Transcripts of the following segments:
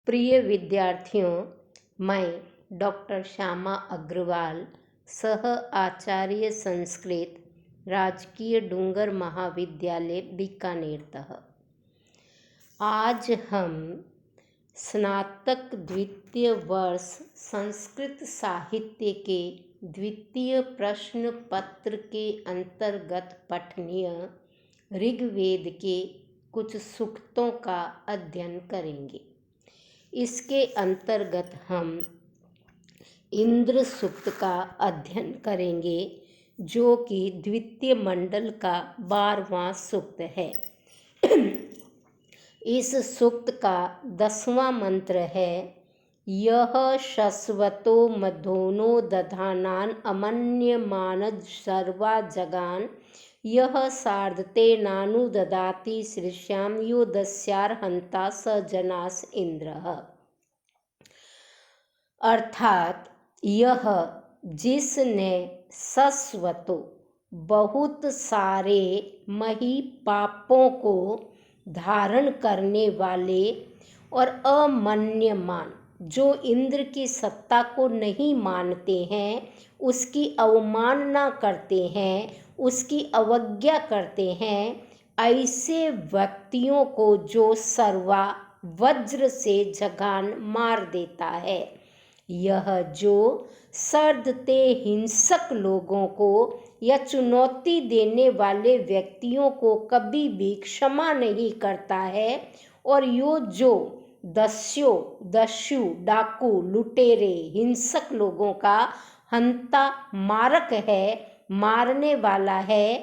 प्रिय विद्यार्थियों, मैं डॉक्टर श्यामा अग्रवाल, सह आचार्य संस्कृत, राजकीय डूंगर महाविद्यालय बीकानेर। आज हम स्नातक द्वितीय वर्ष संस्कृत साहित्य के द्वितीय प्रश्न पत्र के अंतर्गत पठनीय ऋग्वेद के कुछ सूक्तों का अध्ययन करेंगे। इसके अंतर्गत हम इंद्र सूक्त का अध्ययन करेंगे, जो कि द्वितीय मंडल का 12वां सूक्त है। इस सूक्त का 10वां मंत्र है, यह शश्वतो मधोनो दधानान अमन्यमानज सर्वा जगान यह सार्धते नानु ददाति श्रीश्याम यो दस्यार्हंता स जनास इंद्रः। अर्थात यह जिसने शश्वतो बहुत सारे महीपापों को धारण करने वाले और अमन्यमान जो इंद्र की सत्ता को नहीं मानते हैं, उसकी अवमानना करते हैं, उसकी अवज्ञा करते हैं, ऐसे व्यक्तियों को जो सर्वा वज्र से जगान मार देता है। यह जो सर्दते हिंसक लोगों को या चुनौती देने वाले व्यक्तियों को कभी भी क्षमा नहीं करता है, और यो जो दस्यु डाकू लुटेरे हिंसक लोगों का हंता मारक है, मारने वाला है।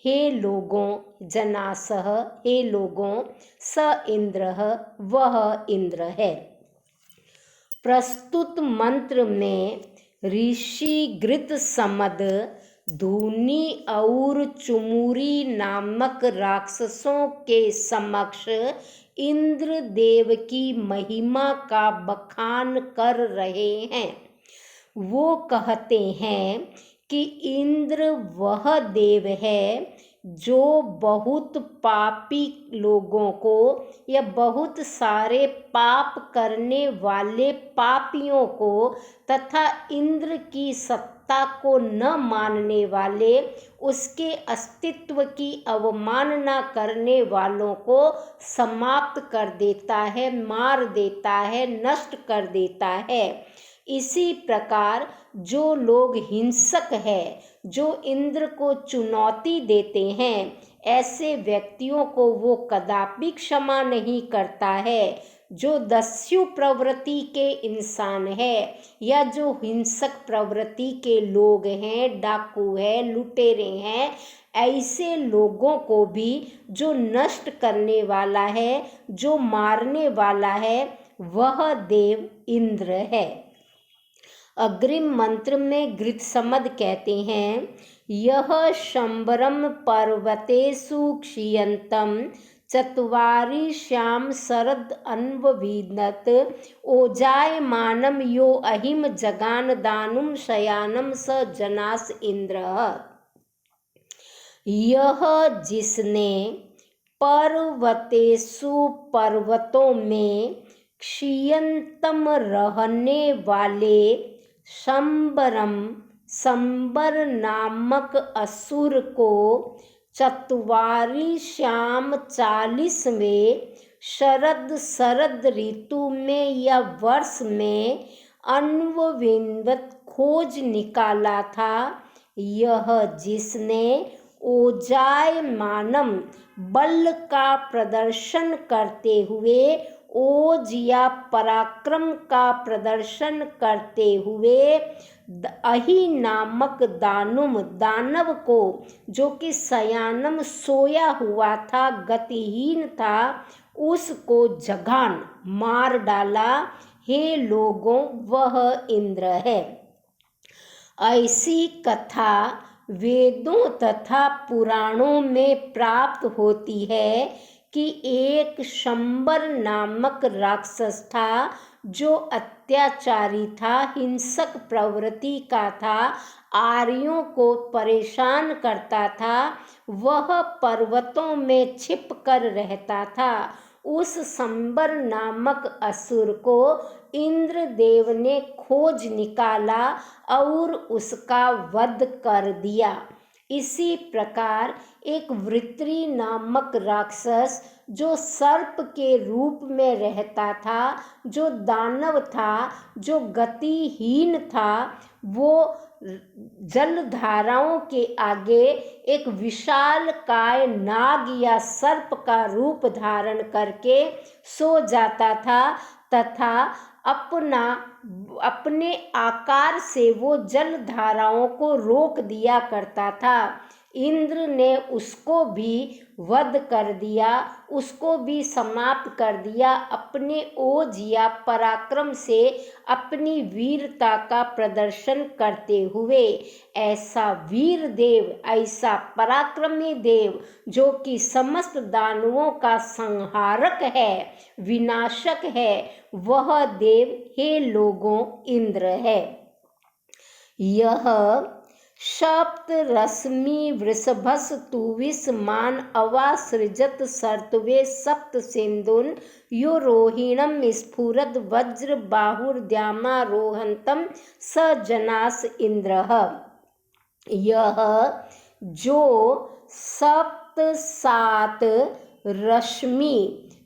हे लोगों जनासह, हे लोगों स इंद्रः, वह इंद्र है। प्रस्तुत मंत्र में ऋषि घृत समद धूनी और चुमुरी नामक राक्षसों के समक्ष इंद्र देव की महिमा का बखान कर रहे हैं। वो कहते हैं कि इंद्र वह देव है जो बहुत पापी लोगों को या बहुत सारे पाप करने वाले पापियों को तथा इंद्र की सत्ता को न मानने वाले, उसके अस्तित्व की अवमानना करने वालों को समाप्त कर देता है, मार देता है, नष्ट कर देता है। इसी प्रकार जो लोग हिंसक है, जो इंद्र को चुनौती देते हैं, ऐसे व्यक्तियों को वो कदापि क्षमा नहीं करता है। जो दस्यु प्रवृत्ति के इंसान है या जो हिंसक प्रवृत्ति के लोग हैं, डाकू है, लुटेरे हैं, ऐसे लोगों को भी जो नष्ट करने वाला है, जो मारने वाला है, वह देव इंद्र है। अग्रिम मंत्र में घृतसमद कहते हैं, यह शंबरम पर्वतेषु क्षीयन्तम चत्वारि श्याम शरद अन्वविनत ओजायमानम यो अहिम जगान दानुम शयानम स जनास इंद्रः। यह जिसने पर्वतेषु पर्वतों में क्षीयन्तम रहने वाले संबर नामक असुर को चत्वारि श्याम 40वें शरद ऋतु में या वर्ष में अन्वविंदत खोज निकाला था। यह जिसने ओजायमानम बल का प्रदर्शन करते हुए, ओज या पराक्रम का प्रदर्शन करते हुए अहि नामक दानव को, जो कि शयानम सोया हुआ था, गतिहीन था, उसको जगान मार डाला। हे लोगों, वह इंद्र है। ऐसी कथा वेदों तथा पुराणों में प्राप्त होती है कि एक शंबर नामक राक्षस था, जो अत्याचारी था, हिंसक प्रवृत्ति का था, आर्यों को परेशान करता था। वह पर्वतों में छिप कर रहता था। उस संबर नामक असुर को इंद्रदेव ने खोज निकाला और उसका वध कर दिया। इसी प्रकार एक वृत्री नामक राक्षस जो सर्प के रूप में रहता था, जो दानव था, जो गतिहीन था, वो जलधाराओं के आगे एक विशाल काय नाग या सर्प का रूप धारण करके सो जाता था तथा अपने आकार से वो जलधाराओं को रोक दिया करता था। इंद्र ने उसको भी वध कर दिया, उसको भी समाप्त कर दिया अपने ओज या पराक्रम से, अपनी वीरता का प्रदर्शन करते हुए। ऐसा वीर देव, ऐसा पराक्रमी देव जो कि समस्त दानवों का संहारक है, विनाशक है, वह देव हे लोगों इंद्र है। यह सप्त रश्मि वृषभस तुविस मान अवासृजत सर्तवे सप्त सिंधुन यो रोहिणम स्फुरद वज्र बाहुर्द्यामा रोहंतम स जनास इंद्रः। यह जो सप्त सात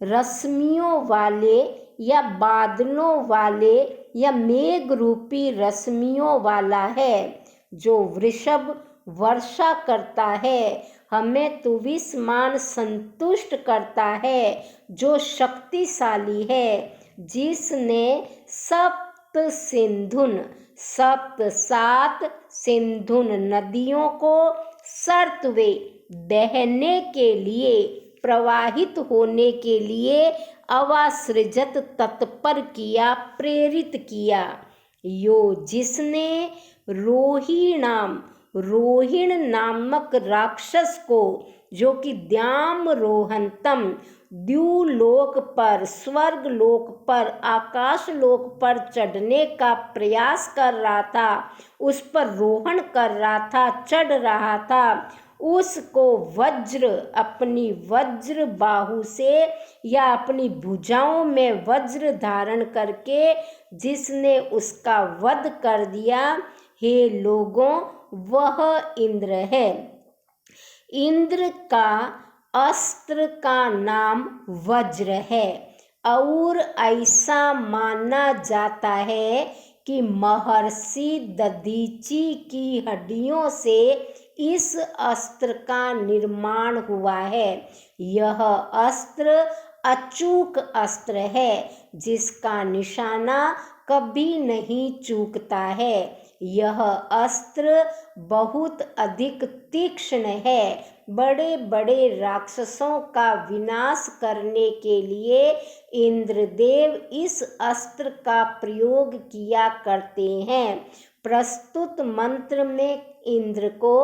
रश्मियों वाले या बादलों वाले या मेघ रूपी रश्मियों वाला है, जो वृषभ वर्षा करता है, हमें तुविसमान संतुष्ट करता है, जो शक्तिशाली है, जिसने सप्त सात सिंधुन नदियों को सर्तवे बहने के लिए, प्रवाहित होने के लिए अवासृजत तत्पर किया, प्रेरित किया। यो जिसने रोहिण नामक राक्षस को, जो कि द्याम रोहंतम द्युलोक पर, स्वर्ग लोक पर, आकाश लोक पर चढ़ने का प्रयास कर रहा था, उस पर रोहण कर रहा था, चढ़ रहा था, उसको वज्र, अपनी वज्र बाहु से या अपनी भुजाओं में वज्र धारण करके जिसने उसका वध कर दिया, हे लोगों वह इंद्र है। इंद्र का अस्त्र का नाम वज्र है और ऐसा माना जाता है कि महर्षि दधीची की हड्डियों से इस अस्त्र का निर्माण हुआ है। यह अस्त्र अचूक अस्त्र है, जिसका निशाना कभी नहीं चूकता है। यह अस्त्र बहुत अधिक तीक्ष्ण है। बड़े बड़े राक्षसों का विनाश करने के लिए इंद्रदेव इस अस्त्र का प्रयोग किया करते हैं। प्रस्तुत मंत्र में इंद्र को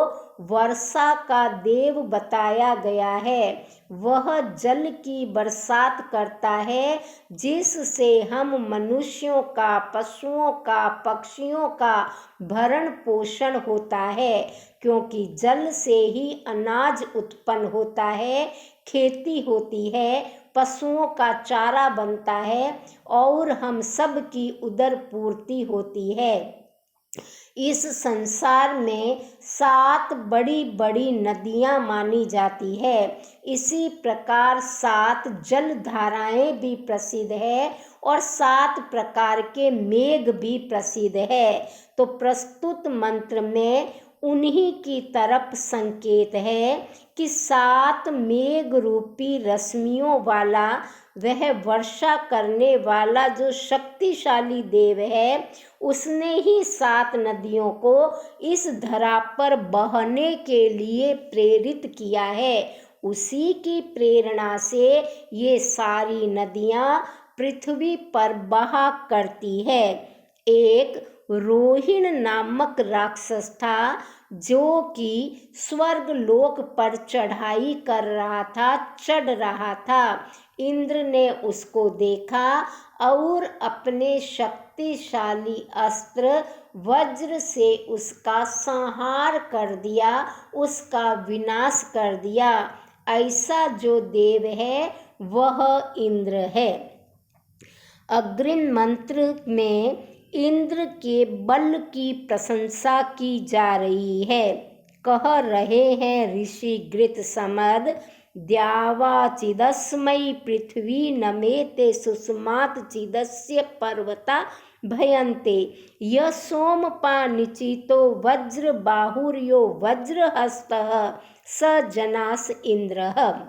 वर्षा का देव बताया गया है। वह जल की बरसात करता है, जिससे हम मनुष्यों का, पशुओं का, पक्षियों का भरण पोषण होता है, क्योंकि जल से ही अनाज उत्पन्न होता है, खेती होती है, पशुओं का चारा बनता है और हम सब की उदर पूर्ति होती है। इस संसार में 7 बड़ी बड़ी नदियां मानी जाती है। इसी प्रकार 7 जल धाराएं भी प्रसिद्ध है और 7 प्रकार के मेघ भी प्रसिद्ध है। तो प्रस्तुत मंत्र में उन्हीं की तरफ संकेत है कि 7 मेघ रूपी रश्मियों वाला वह वर्षा करने वाला जो शक्तिशाली देव है, उसने ही 7 नदियों को इस धरा पर बहने के लिए प्रेरित किया है। उसी की प्रेरणा से ये सारी नदियां पृथ्वी पर बहा करती है। एक रोहिण नामक राक्षस था, जो कि स्वर्ग लोक पर चढ़ाई कर रहा था, चढ़ रहा था। इंद्र ने उसको देखा और अपने शक्तिशाली अस्त्र वज्र से उसका संहार कर दिया, उसका विनाश कर दिया। ऐसा जो देव है वह इंद्र है। अग्रिम मंत्र में इंद्र के बल की प्रशंसा की जा रही है। कह रहे हैं ऋषि घृत समद, द्यावाचिदस्मै पृथ्वी नमेते सुषमात् चिदस्य पर्वता भयन्ते। य सोमपा निचितो वज्र बाहुर्यो वज्रहस्तः स जनास इंद्रः।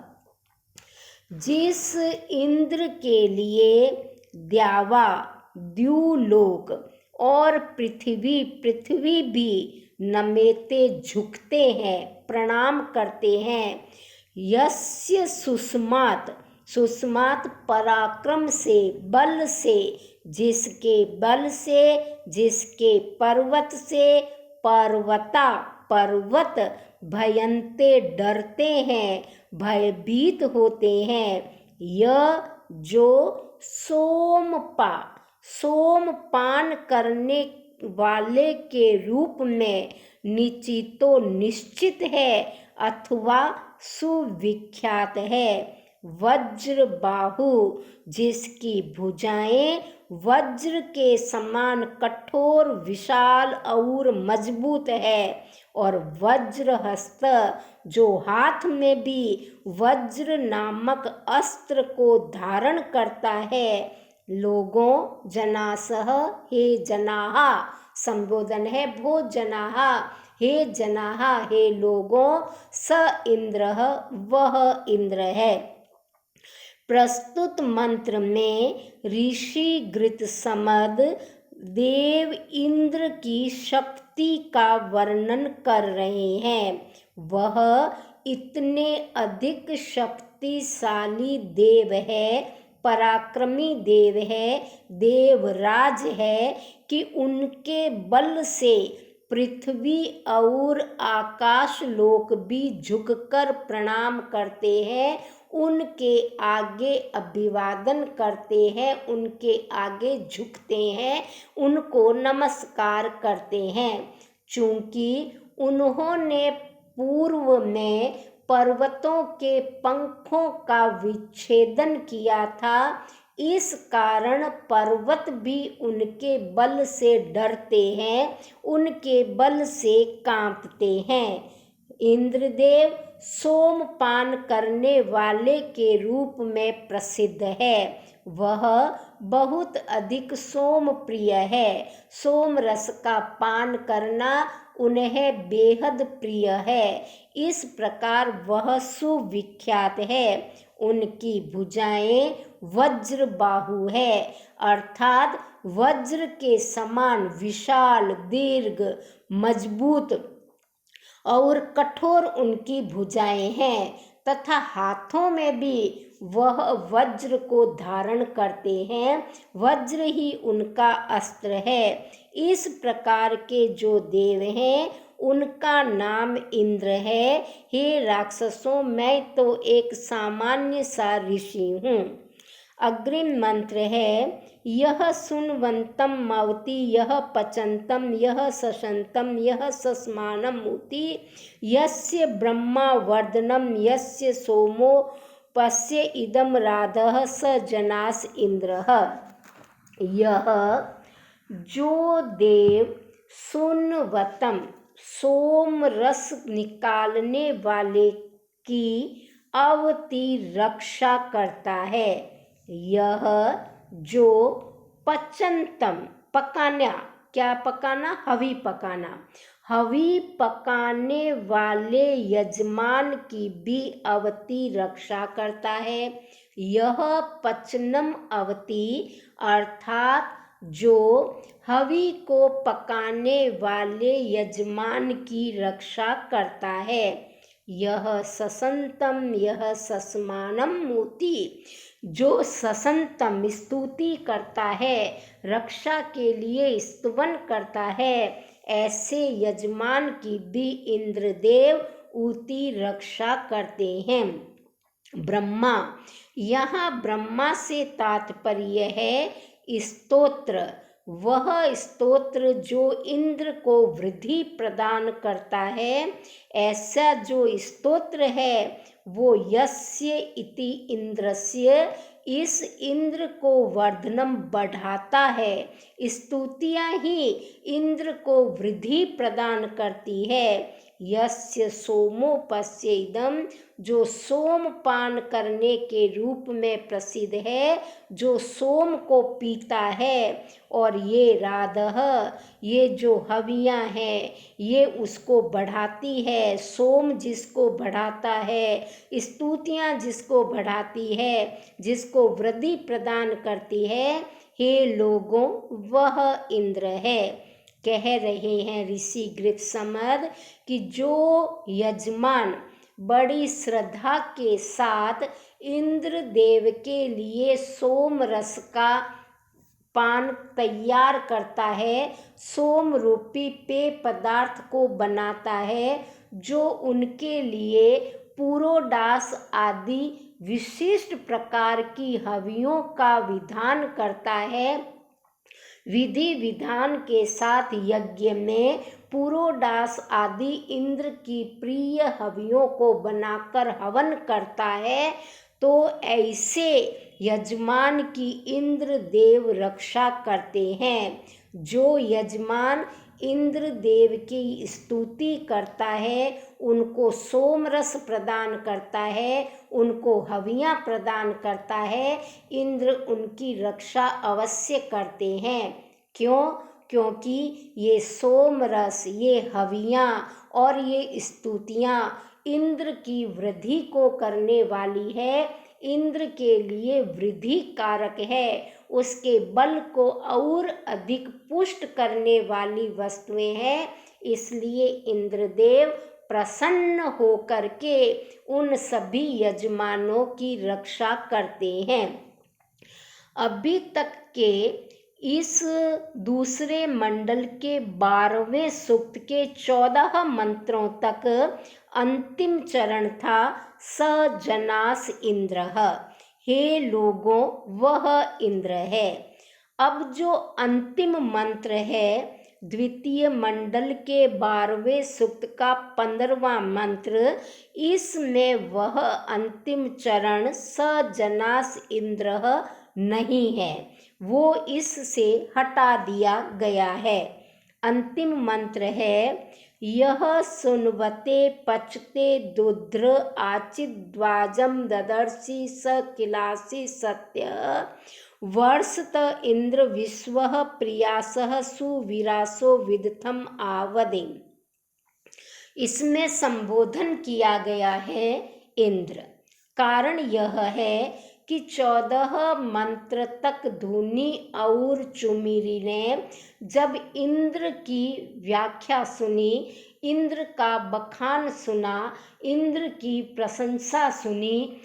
जिस इंद्र के लिए द्यावा द्युलोक और पृथ्वी भी नमेते झुकते हैं, प्रणाम करते हैं। यस्य सुषमात पराक्रम से, बल से, जिसके बल से, जिसके पर्वत से, पर्वता पर्वत भयंते डरते हैं, भयभीत होते हैं। यह जो सोमपान करने वाले के रूप में निश्चितो निश्चित है अथवा सुविख्यात है। वज्र बाहु, जिसकी भुजाएं वज्र के समान कठोर, विशाल और मजबूत है। और वज्रहस्त, जो हाथ में भी वज्र नामक अस्त्र को धारण करता है। लोगों, जनासह, हे जनाहा, संबोधन है भो जनाहा, हे जनाहा, हे लोगों, स इंद्रः, वह इंद्र है। प्रस्तुत मंत्र में ऋषि घृत समद देव इंद्र की शक्ति का वर्णन कर रहे हैं। वह इतने अधिक शक्तिशाली देव है, पराक्रमी देव है, देवराज है कि उनके बल से पृथ्वी और आकाश लोक भी झुककर प्रणाम करते हैं, उनके आगे अभिवादन करते हैं, उनके आगे झुकते हैं, उनको नमस्कार करते हैं। चूंकि उन्होंने पूर्व में पर्वतों के पंखों का विच्छेदन किया था, इस कारण पर्वत भी उनके बल से डरते हैं, उनके बल से कांपते हैं। इंद्रदेव सोमपान करने वाले के रूप में प्रसिद्ध है। वह बहुत अधिक सोम प्रिय है। सोम रस का पान करना उन्हें बेहद प्रिय है। इस प्रकार वह सुविख्यात है। उनकी भुजाएं वज्र बाहु है, अर्थात वज्र के समान विशाल, दीर्घ, मजबूत और कठोर उनकी भुजाएं हैं तथा हाथों में भी वह वज्र को धारण करते हैं। वज्र ही उनका अस्त्र है। इस प्रकार के जो देव हैं उनका नाम इंद्र है। हे राक्षसों, मैं तो एक सामान्य सा ऋषि हूँ। अग्रिम मंत्र है, यह सुनवंतम मवति, यह पचंतम, यह सशंतम, यह सस्मानम मुति, यस्य ब्रह्मा वर्धनम, यस्य सोमो पश्य इदम राधः स जनास इंद्रः। यह जो देव सुनवतम, सोम रस निकालने वाले की अवति रक्षा करता है। यह जो पचंतम, पकाना, क्या पकाना, हवी पकाना, हवी पकाने वाले यजमान की भी अवति रक्षा करता है। यह पचनम अवति, अर्थात जो हवी को पकाने वाले यजमान की रक्षा करता है। यह ससंतम, यह सस्मानम मोति, जो ससंतम स्तुति करता है, रक्षा के लिए स्तवन करता है, ऐसे यजमान की भी इंद्रदेव ऊती रक्षा करते हैं। ब्रह्मा, यहाँ ब्रह्मा से तात्पर्य है स्तोत्र। वह स्तोत्र जो इंद्र को वृद्धि प्रदान करता है, ऐसा जो स्तोत्र है वो यस्य इति इंद्रस्य, इस इंद्र को वर्धनम बढ़ाता है। स्तुतियाँ ही इंद्र को वृद्धि प्रदान करती है। यस्य सोमोपस्य इदम, जो सोम पान करने के रूप में प्रसिद्ध है, जो सोम को पीता है। और ये राधः, ये जो हवियाँ हैं ये उसको बढ़ाती है। सोम जिसको बढ़ाता है, स्तुतियाँ जिसको बढ़ाती है, जिसको वृद्धि प्रदान करती है, हे लोगों वह इंद्र है। कह रहे हैं ऋषि गृत्समद कि जो यजमान बड़ी श्रद्धा के साथ इंद्र देव के लिए सोम रस का पान तैयार करता है, सोम रूपी पेय पदार्थ को बनाता है, जो उनके लिए पुरोडास आदि विशिष्ट प्रकार की हवियों का विधान करता है। विधि विधान के साथ यज्ञ में पुरोडास आदि इंद्र की प्रिय हवियों को बनाकर हवन करता है, तो ऐसे यजमान की इंद्र देव रक्षा करते हैं। जो यजमान इंद्र देव की स्तुति करता है, उनको सोमरस प्रदान करता है, उनको हवियाँ प्रदान करता है, इंद्र उनकी रक्षा अवश्य करते हैं। क्यों? क्योंकि ये सोमरस, ये हवियाँ और ये स्तुतियाँ इंद्र की वृद्धि को करने वाली है, इंद्र के लिए वृद्धि कारक है, उसके बल को और अधिक पुष्ट करने वाली वस्तुएं हैं। इसलिए इंद्रदेव प्रसन्न होकर के उन सभी यजमानों की रक्षा करते हैं। अभी तक के इस दूसरे मंडल के 12वें सूक्त के 14 मंत्रों तक अंतिम चरण था स जनास इंद्र, हे लोगों वह इंद्र है। अब जो अंतिम मंत्र है द्वितीय मंडल के 12वें सूक्त का 15वां मंत्र, इसमें वह अंतिम चरण स जनास इंद्र नहीं है, वो इससे हटा दिया गया है। अंतिम मंत्र है यह सुनवते पचते दुध्र आचिद्वाजम ददर्शि स किलासी सत्य वर्षत इंद्र विश्व प्रियासः सुविरासो विदथम आवदे। इसमें संबोधन किया गया है इंद्र। कारण यह है कि 14 मंत्र तक धूनी और चुमिरी ने जब इंद्र की व्याख्या सुनी, इंद्र का बखान सुना, इंद्र की प्रशंसा सुनी,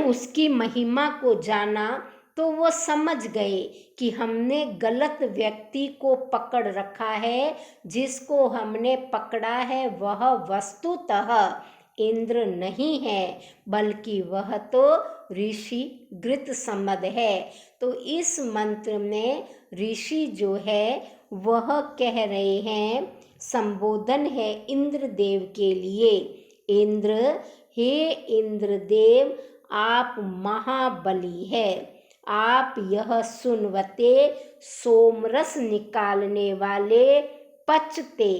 उसकी महिमा को जाना, तो वो समझ गए कि हमने गलत व्यक्ति को पकड़ रखा है। जिसको हमने पकड़ा है वह वस्तुतः इंद्र नहीं है, बल्कि वह तो ऋषि गृत्समद है। तो इस मंत्र में ऋषि जो है वह कह रहे हैं, संबोधन है इंद्र देव के लिए। इंद्र, हे इंद्रदेव आप महाबली है। आप यह सुनवते सोमरस निकालने वाले, पचते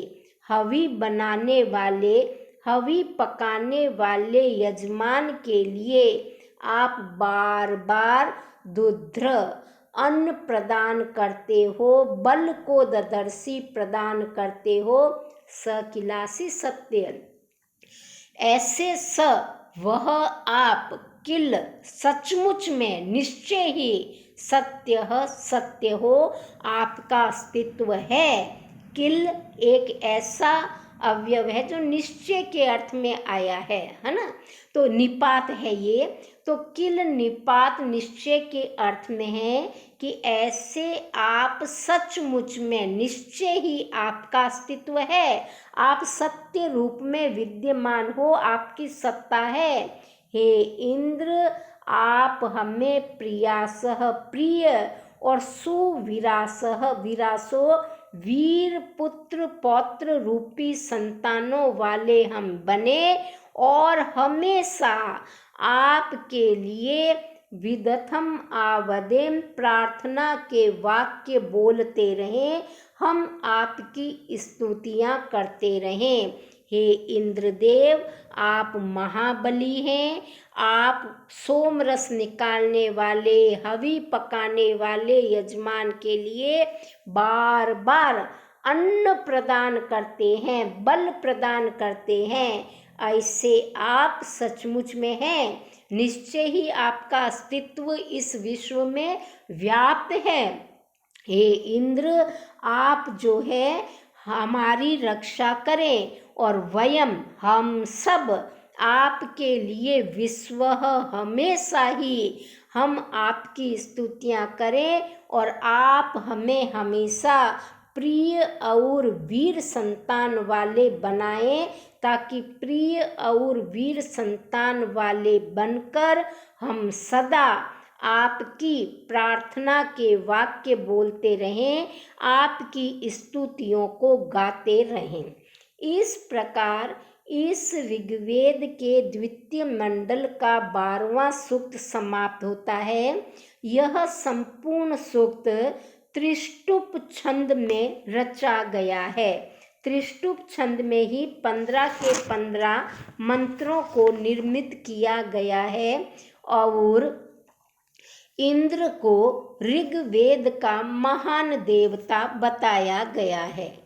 हवि बनाने वाले, हवि पकाने वाले यजमान के लिए आप बार बार दुध्र अन्न प्रदान करते हो, बल को ददर्शी प्रदान करते हो, सकिलासी सत्य। ऐसे स वह आप किल सचमुच में निश्चय ही सत्य सत्य हो, आपका अस्तित्व है। किल एक ऐसा अवयव है जो निश्चय के अर्थ में आया है ना। तो निपात है ये, तो किल निपात निश्चय के अर्थ में है कि ऐसे आप सचमुच में निश्चय ही आपका अस्तित्व है, आप सत्य रूप में विद्यमान हो, आपकी सत्ता है। हे इंद्र, आप हमें प्रियासः प्रिय और सुविरासः विरासो वीर पुत्र पौत्र रूपी संतानों वाले हम बने, और हमेशा आपके लिए विदथम आवदेम प्रार्थना के वाक्य बोलते रहें, हम आपकी स्तुतियां करते रहें। हे इंद्रदेव, आप महाबली हैं। आप सोमरस निकालने वाले, हवि पकाने वाले यजमान के लिए बार बार अन्न प्रदान करते हैं, बल प्रदान करते हैं। ऐसे आप सचमुच में हैं। निश्चय ही आपका अस्तित्व इस विश्व में व्याप्त है। हे इंद्र, आप जो है हमारी रक्षा करें और हम सब आपके लिए विश्व हमेशा ही हम आपकी स्तुतियां करें और आप हमें हमेशा प्रिय और वीर संतान वाले बनाएं, ताकि प्रिय और वीर संतान वाले बनकर हम सदा आपकी प्रार्थना के वाक्य बोलते रहें, आपकी स्तुतियों को गाते रहें। इस प्रकार इस ऋग्वेद के द्वितीय मंडल का 12वां सूक्त समाप्त होता है। यह संपूर्ण सूक्त त्रिष्टुप छंद में रचा गया है। त्रिष्टुप छंद में ही 15 के 15 मंत्रों को निर्मित किया गया है और इंद्र को ऋग्वेद का महान देवता बताया गया है।